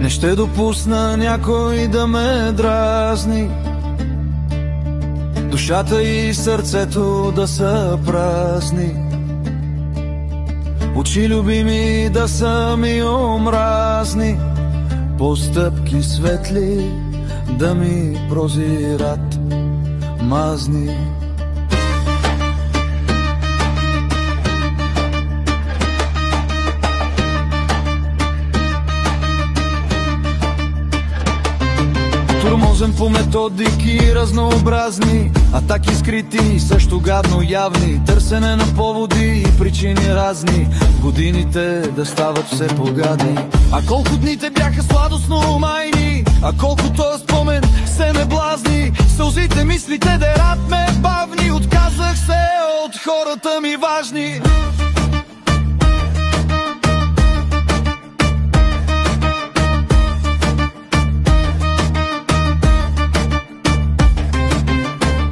Не ще допусна някой да ме дразни, душата и сърцето да са празни, очи любими да са ми омразни, постъпки светли да ми прозират мазни. Тормозен по методики разнообразни, атаки скрити, също гадно явни, търсене на поводи и причини разни, годините да стават все по-гадни. А колко дните бяха сладостно майни, а колко този спомен се ме блазни, сълзите, мислите дерат ме бавни, отказах се от хората ми важни.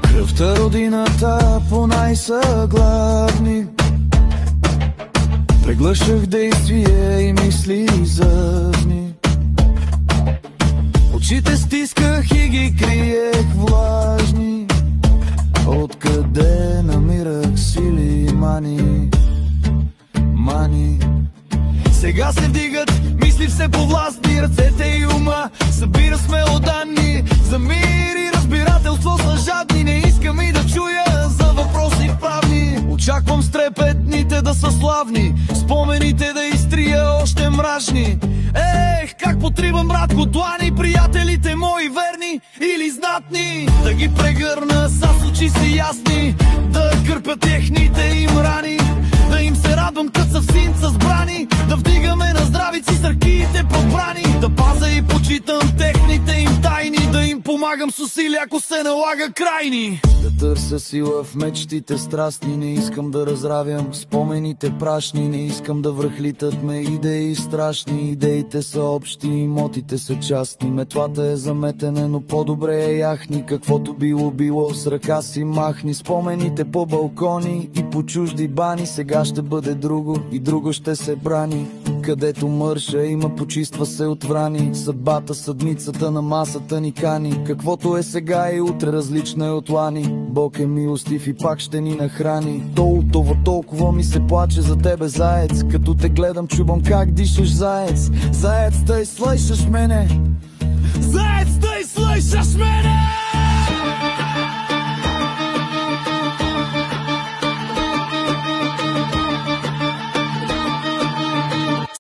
Кръвта, родината по най-са главни, преглъщах действия и мисли зъвни, очите стисках и ги криех влажни, откъде намирах сили и мани. Сега се вдигат мисли все повластни, ръцете и ума събира смело данни, за мир и разбирателство са жадни, не искам и да чуя за въпроси правни. Очаквам с трепет дните да са славни, спомените да изтрия още мрачни. Ех, как потрибам братко длани, приятелите мои верни или знатни, да ги прегърна с очи си ясни, да кърпя техните им рани, да им се радвам кът са в синца сбрани, да вдигаме на здравици с ръките подбрани, да паза и почитам техните им тайни, да им помагам с усилия, ако се налага крайни. Да търся сила в мечтите страстни, не искам да разравям спомените прашни, не искам да връхлитат ме идеи страшни, идеите са общи, имотите са частни, метлата е за метене, но по-добре е яхни, каквото било с ръка си махни, спомените по балкони и по чужди бани, сега ще бъде друго и друго ще се брани. Където мърша има, почиства се от врани, съдбата, съдницата на масата ни кани, каквото е сега и утре различна е от лани. Бог е милостив и пак ще ни нахрани. Толкова ми се плаче за тебе, заец, като те гледам чубам как дишаш, заец. Заец, тъй слышаш мене, заец, тъй слышаш мене.